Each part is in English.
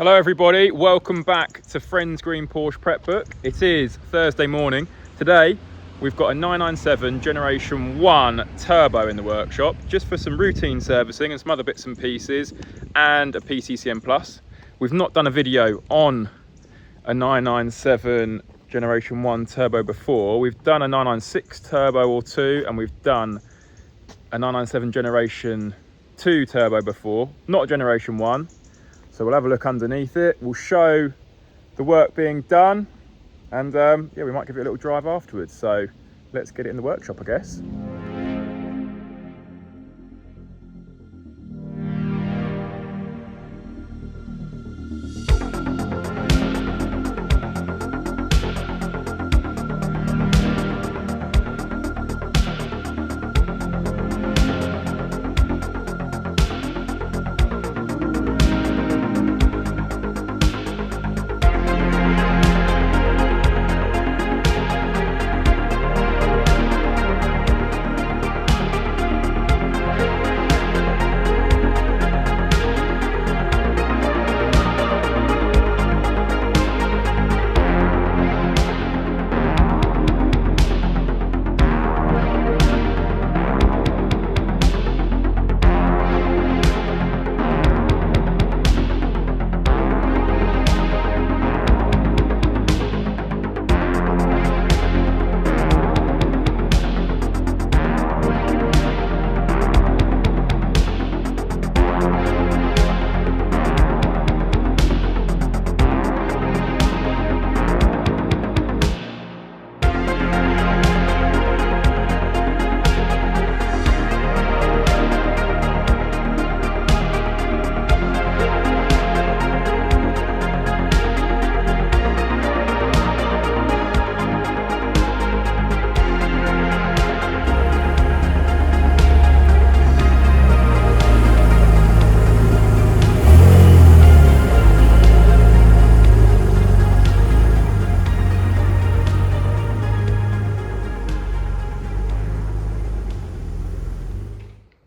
Hello everybody, welcome back to Friends Green Porsche Prep Book. It is Thursday morning. Today we've got a 997 Generation 1 Turbo in the workshop, just for some routine servicing and some other bits and pieces, and a PCCM Plus. We've not done a video on a 997 Generation 1 Turbo before. We've done a 996 Turbo or two, and we've done a 997 Generation 2 Turbo before, not a Generation 1. So we'll have a look underneath it, we'll show the work being done, and yeah, we might give it a little drive afterwards. So let's get it in the workshop, I guess.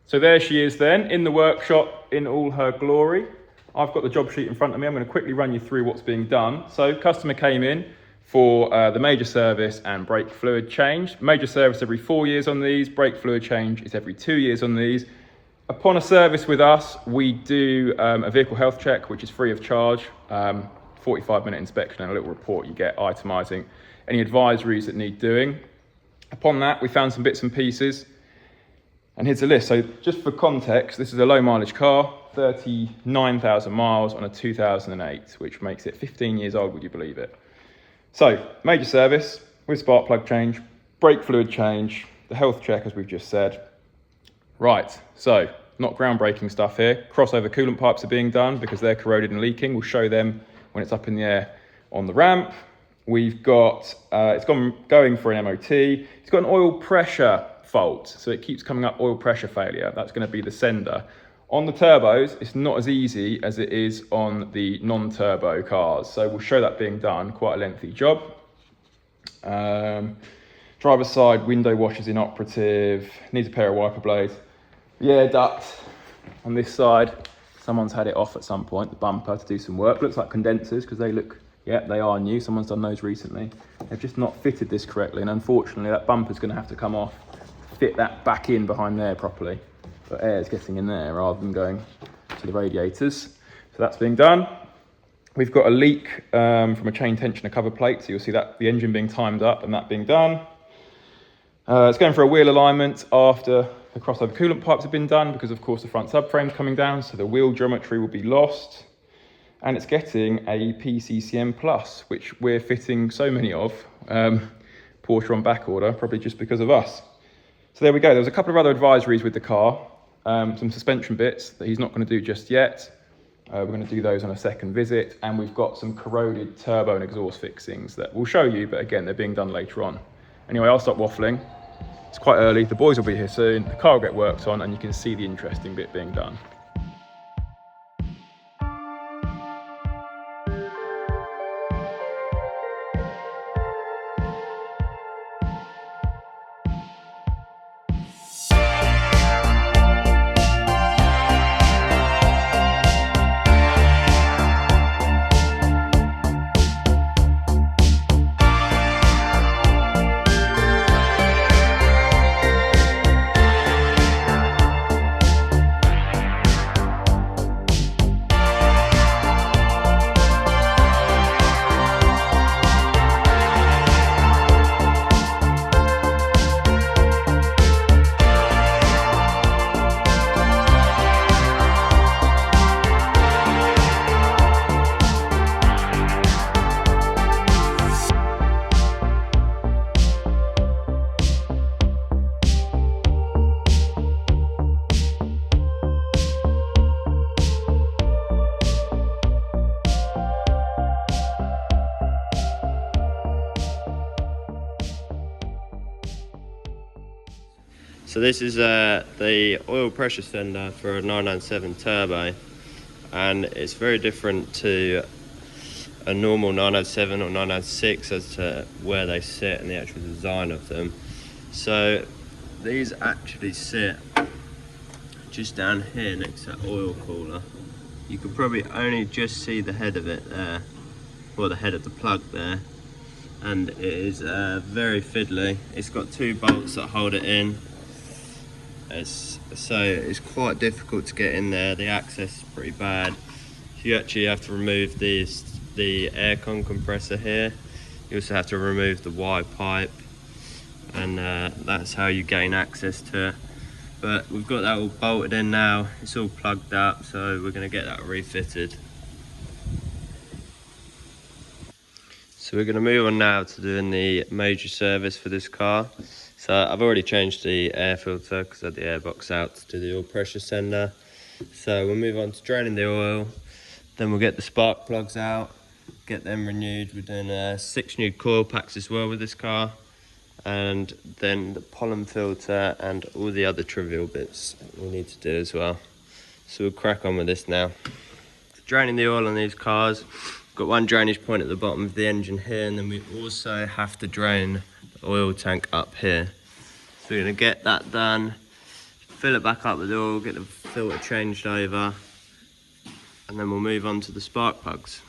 So there she is then, in the workshop in all her glory. I've got the job sheet in front of me. I'm going to quickly run you through what's being done. So customer came in for the major service and brake fluid change. Major service every 4 years on these, brake fluid change is every 2 years on these. Upon a service with us, we do a vehicle health check, which is free of charge, 45-minute inspection and a little report you get itemising any advisories that need doing. Upon that, we found some bits and pieces. And here's a list. So just for context, this is a low mileage car, 39,000 miles on a 2008, which makes it 15 years old, would you believe it? So major service with spark plug change, brake fluid change, the health check, as we've just said. Right, so not groundbreaking stuff here. Crossover coolant pipes are being done because they're corroded and leaking. We'll show them when it's up in the air on the ramp. We've got, it's going for an MOT. It's got an oil pressure fault, so it keeps coming up oil pressure failure. That's going to be the sender. On the turbos, it's not as easy as it is on the non-turbo cars, so we'll show that being done. Quite a lengthy job. Driver's side window washers inoperative, needs a pair of wiper blades. The air duct on this side, someone's had it off at some point, the bumper, to do some work. Looks like condensers because they look, yeah, they are new. Someone's done those recently. They've just not fitted this correctly, and unfortunately that bumper's going to have to come off, fit that back in behind there properly, but air is getting in there rather than going to the radiators. So that's being done. We've got a leak from a chain tensioner cover plate, so you'll see that the engine being timed up and that being done. It's going for a wheel alignment after the crossover coolant pipes have been done, because of course the front subframe's coming down, so the wheel geometry will be lost. And it's getting a PCCM Plus, which we're fitting so many of. Porsche on back order, probably just because of us. So there we go. There was a couple of other advisories with the car, some suspension bits that he's not going to do just yet. We're going to do those on a second visit, and we've got some corroded turbo and exhaust fixings that we'll show you, but again, they're being done later on. Anyway, I'll stop waffling. It's quite early. The boys will be here soon. The car will get worked on, and you can see the interesting bit being done. So this is the oil pressure sender for a 997 turbo, and it's very different to a normal 997 or 996 as to where they sit and the actual design of them. So these actually sit just down here next to that oil cooler. You can probably only just see the head of it there, or the head of the plug there, and it is very fiddly. It's got 2 bolts that hold it in. So it's quite difficult to get in there. The access is pretty bad. You actually have to remove the aircon compressor here. You also have to remove the Y pipe, and that's how you gain access to it. But we've got that all bolted in now. It's all plugged up, so we're going to get that refitted. So we're going to move on now to doing the major service for this car. So I've already changed the air filter because I had the airbox out to do the oil pressure sender. So we'll move on to draining the oil. Then we'll get the spark plugs out, get them renewed. We're doing 6 new coil packs as well with this car. And then the pollen filter and all the other trivial bits we need to do as well. So we'll crack on with this now. Draining the oil on these cars. Got one drainage point at the bottom of the engine here, and then we also have to drain the oil tank up here. So we're going to get that done, fill it back up with oil, get the filter changed over, and then we'll move on to the spark plugs.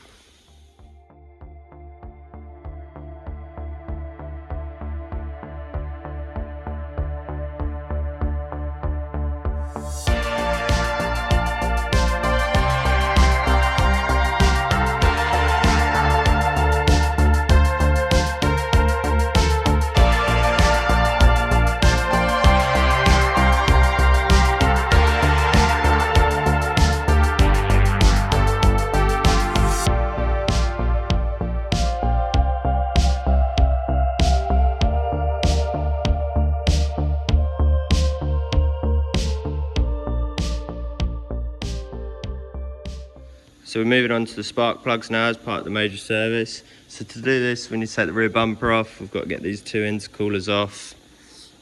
So we're moving on to the spark plugs now as part of the major service. So to do this, we need to take the rear bumper off. We've got to get these 2 intercoolers off.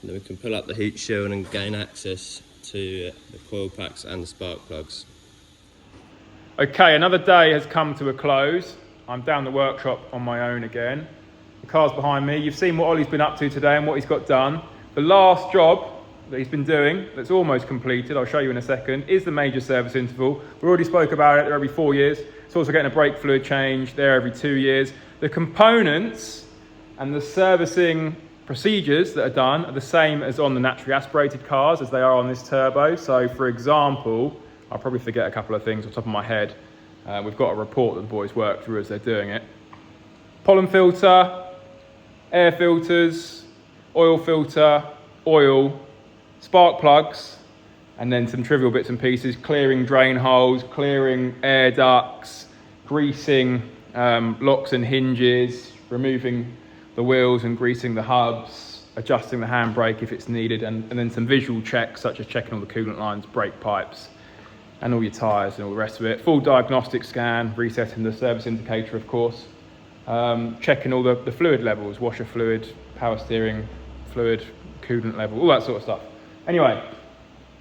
And then we can pull up the heat shield and gain access to the coil packs and the spark plugs. Okay, another day has come to a close. I'm down the workshop on my own again. The car's behind me. You've seen what Ollie's been up to today and what he's got done. The last job that he's been doing, that's almost completed, I'll show you in a second, is the major service interval. We already spoke about it, they're every 4 years. It's also getting a brake fluid change, they're every 2 years. The components and the servicing procedures that are done are the same as on the naturally aspirated cars as they are on this turbo. So for example, I'll probably forget a couple of things off the top of my head. We've got a report that the boys work through as they're doing it. Pollen filter, air filters, oil filter, oil, spark plugs, and then some trivial bits and pieces, clearing drain holes, clearing air ducts, greasing locks and hinges, removing the wheels and greasing the hubs, adjusting the handbrake if it's needed, and then some visual checks such as checking all the coolant lines, brake pipes, and all your tyres and all the rest of it. Full diagnostic scan, resetting the service indicator of course, checking all the fluid levels, washer fluid, power steering fluid, coolant level, all that sort of stuff. Anyway,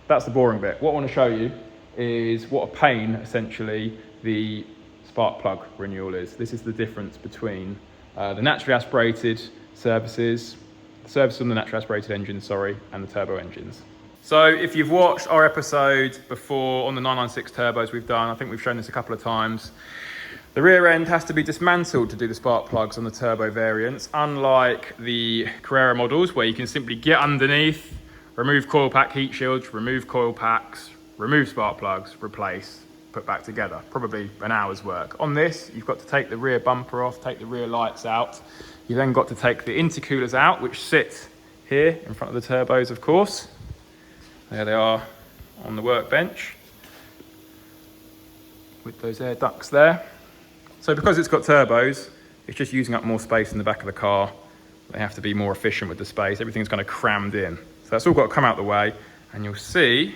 that's the boring bit. What I want to show you is what a pain, essentially, the spark plug renewal is. This is the difference between the naturally aspirated services, the service on the naturally aspirated engines, and the turbo engines. So if you've watched our episode before on the 996 turbos we've done, I think we've shown this a couple of times, the rear end has to be dismantled to do the spark plugs on the turbo variants, unlike the Carrera models where you can simply get underneath, remove coil pack heat shields, remove coil packs, remove spark plugs, replace, put back together. Probably an hour's work. On this, you've got to take the rear bumper off, take the rear lights out. You've then got to take the intercoolers out, which sit here in front of the turbos, of course. There they are on the workbench with those air ducts there. So because it's got turbos, it's just using up more space in the back of the car. They have to be more efficient with the space. Everything's kind of crammed in. So that's all got to come out the way, and you'll see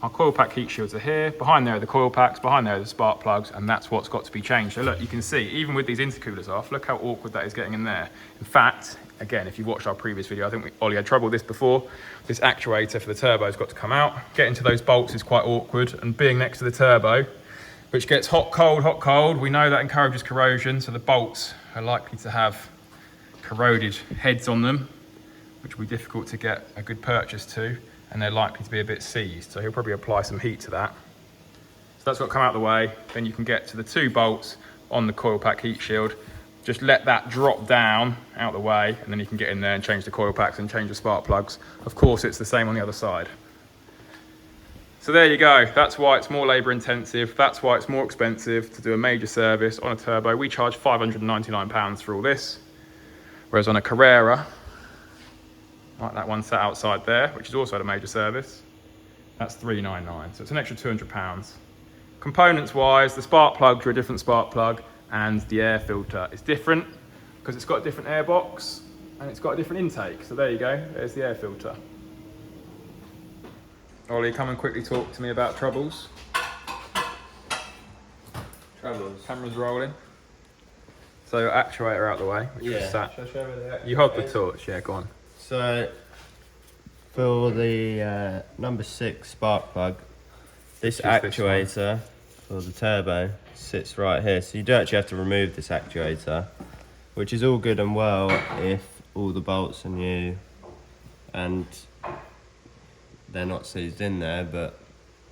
Our coil pack heat shields are here. Behind there are the coil packs, behind there are the spark plugs, and that's what's got to be changed. So look, you can see, even with these intercoolers off, look how awkward that is getting in there. In fact, again, if you've watched our previous video, I think Ollie had trouble with this before. This actuator for the turbo has got to come out. Getting to those bolts is quite awkward, and being next to the turbo, which gets hot, cold, we know that encourages corrosion, so the bolts are likely to have corroded heads on them, which will be difficult to get a good purchase to, and they're likely to be a bit seized. So he'll probably apply some heat to that. So that's got to come out of the way. Then you can get to the 2 bolts on the coil pack heat shield. Just let that drop down out of the way, and then you can get in there and change the coil packs and change the spark plugs. Of course, it's the same on the other side. So there you go. That's why it's more labor intensive. That's why it's more expensive to do a major service on a turbo. We charge £599 for all this, whereas on a Carrera, like that one sat outside there, which is also at a major service, that's £399. So it's an extra £200. Components wise, the spark plugs are a different spark plug, and the air filter is different because it's got a different air box and it's got a different intake. So there you go, there's the air filter. Ollie, come and quickly talk to me about troubles. Troubles. Camera's rolling. So actuator out the way, which is sat. Shall I show you the You hold the torch, yeah, go on. So for the number 6 spark plug, this actuator for the turbo sits right here. So you do actually have to remove this actuator, which is all good and well if all the bolts are new and they're not seized in there, but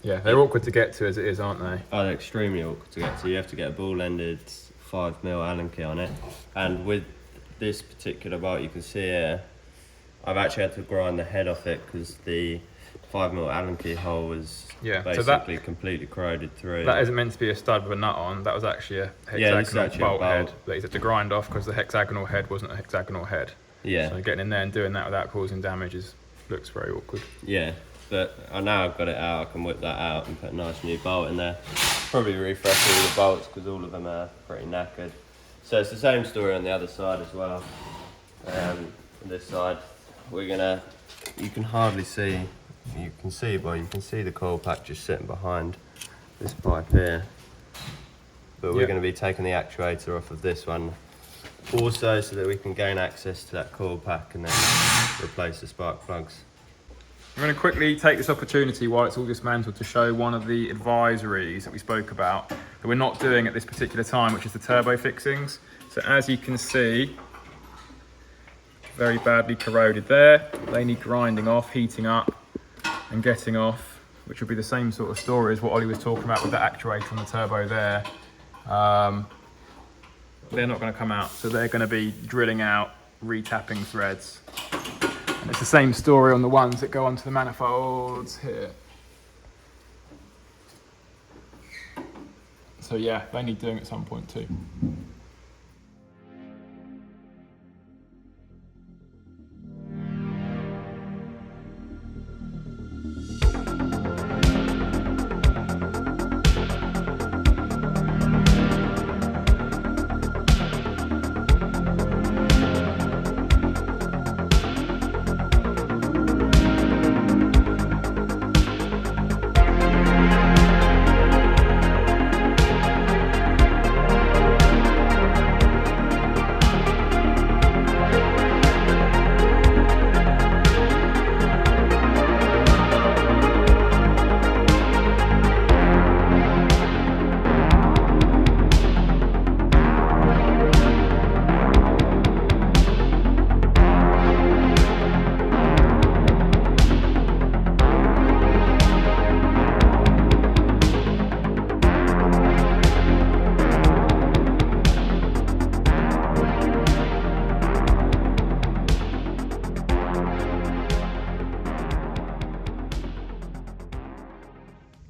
yeah, they're awkward to get to as it is, aren't they? Oh, they're extremely awkward to get to. You have to get a ball-ended 5mm Allen key on it, and with this particular bolt, you can see here, I've actually had to grind the head off it because the 5mm Allen key hole was basically completely corroded through. That isn't meant to be a stud with a nut on. That was actually a hexagonal bolt head that he's had to grind off because the hexagonal head wasn't a hexagonal head. Yeah. So getting in there and doing that without causing damage looks very awkward. Yeah, but now I've got it out, I can whip that out and put a nice new bolt in there. Probably refresh all the bolts because all of them are pretty knackered. So it's the same story on the other side as well. On this side, you can hardly see, you can see the coil pack just sitting behind this pipe here. But we're going to be taking the actuator off of this one also so that we can gain access to that coil pack and then replace the spark plugs. I'm going to quickly take this opportunity while it's all dismantled to show one of the advisories that we spoke about that we're not doing at this particular time, which is the turbo fixings. So as you can see, very badly corroded there. They need grinding off, heating up and getting off, which would be the same sort of story as what Ollie was talking about with the actuator on the turbo there. They're not going to come out, so they're going to be drilling out, retapping threads. And it's the same story on the ones that go onto the manifolds here. So yeah, they need doing at some point too.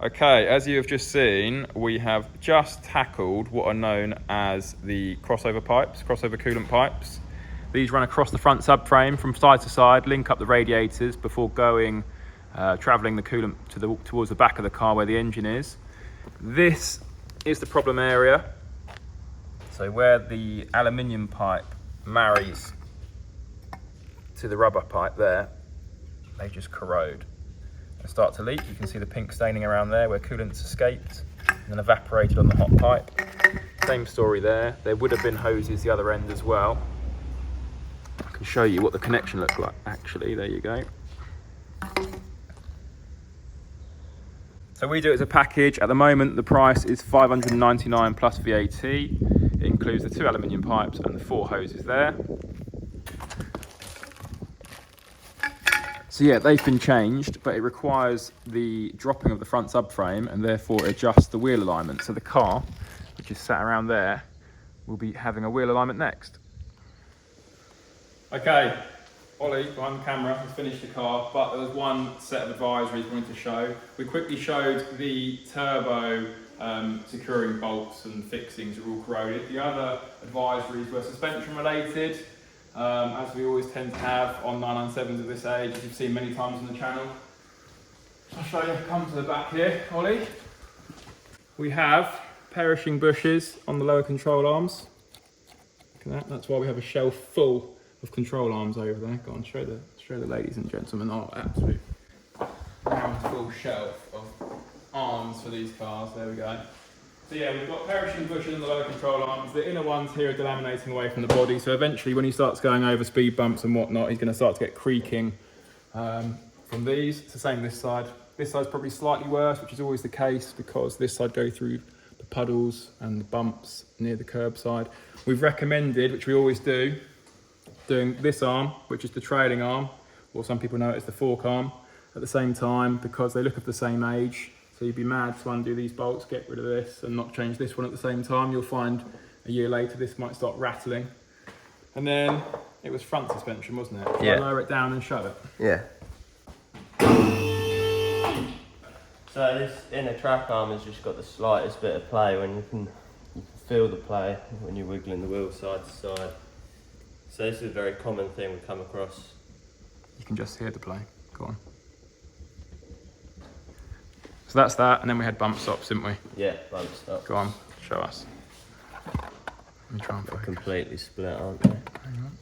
Okay, as you have just seen, we have just tackled what are known as the crossover pipes, crossover coolant pipes. These run across the front subframe from side to side, link up the radiators before going, travelling the coolant towards the back of the car where the engine is. This is the problem area. So where the aluminium pipe marries to the rubber pipe there, they just corrode. start to leak. You can see the pink staining around there where coolant's escaped and then evaporated on the hot pipe. Same story there. There would have been hoses the other end as well. I can show you what the connection looked like actually. There you go. So we do it as a package. At the moment the price is $599 plus VAT. It includes the 2 aluminium pipes and the 4 hoses there. So yeah, they've been changed, but it requires the dropping of the front subframe and therefore adjusts the wheel alignment. So the car, which is sat around there, will be having a wheel alignment next. Okay, Ollie behind the camera has finished the car, but there was one set of advisories we wanted to show. We quickly showed the turbo securing bolts and fixings are all corroded. The other advisories were suspension related. As we always tend to have on 997s of this age, as you've seen many times on the channel. I'll show you, come to the back here, Ollie. We have perishing bushes on the lower control arms. Look at that, that's why we have a shelf full of control arms over there. Go on, show the ladies and gentlemen our absolute round full shelf of arms for these cars. There we go. So yeah, we've got perishing bushes in the lower control arms. The inner ones here are delaminating away from the body. So eventually when he starts going over speed bumps and whatnot, he's going to start to get creaking from these. It's the same this side. This side's probably slightly worse, which is always the case because this side go through the puddles and the bumps near the curb side. We've recommended, which we always do, doing this arm, which is the trailing arm, or some people know it as the fork arm, at the same time because they look of the same age. So you'd be mad to undo these bolts, get rid of this and not change this one at the same time. You'll find a year later this might start rattling. And then it was front suspension, wasn't it? Yeah. Lower it down and shut it. Yeah. So this inner track arm has just got the slightest bit of play when you can feel the play when you're wiggling the wheel side to side. So this is a very common thing we come across. You can just hear the play. Go on. So that's that, and then we had bump stops, didn't we? Yeah, bump stop. Go on, show us. Let me try and focus. Completely split, aren't they? Hang on.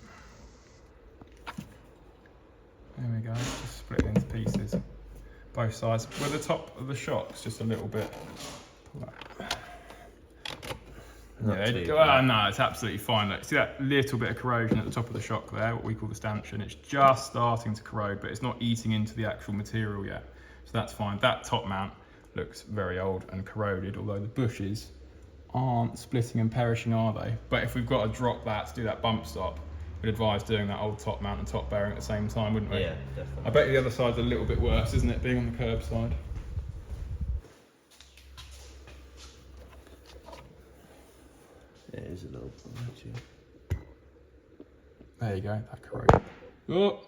There we go, just split it into pieces. Both sides. Where the top of the shock's just a little bit. Pull that. No, it's absolutely fine. Look, see that little bit of corrosion at the top of the shock there, what we call the stanchion? It's just starting to corrode, but it's not eating into the actual material yet. So that's fine. That top mount looks very old and corroded, although the bushes aren't splitting and perishing, are they? But if we've got to drop that to do that bump stop, we'd advise doing that old top mount and top bearing at the same time, wouldn't we? Yeah, definitely. I bet the other side's a little bit worse, isn't it, being on the curb side? It is a little bit, actually. There you go, that corroded. Oh!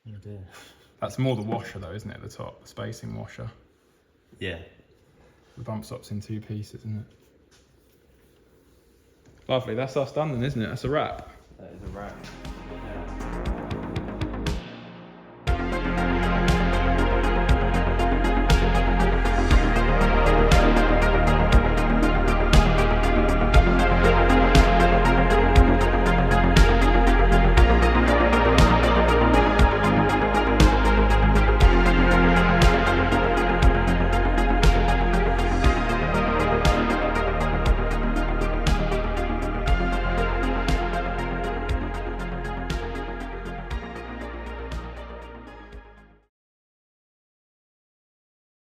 Oh dear. That's more the washer though, isn't it, at the top? The spacing washer. Yeah. The bump stop's in 2 pieces, isn't it? Lovely, that's us done then, isn't it? That's a wrap. That is a wrap.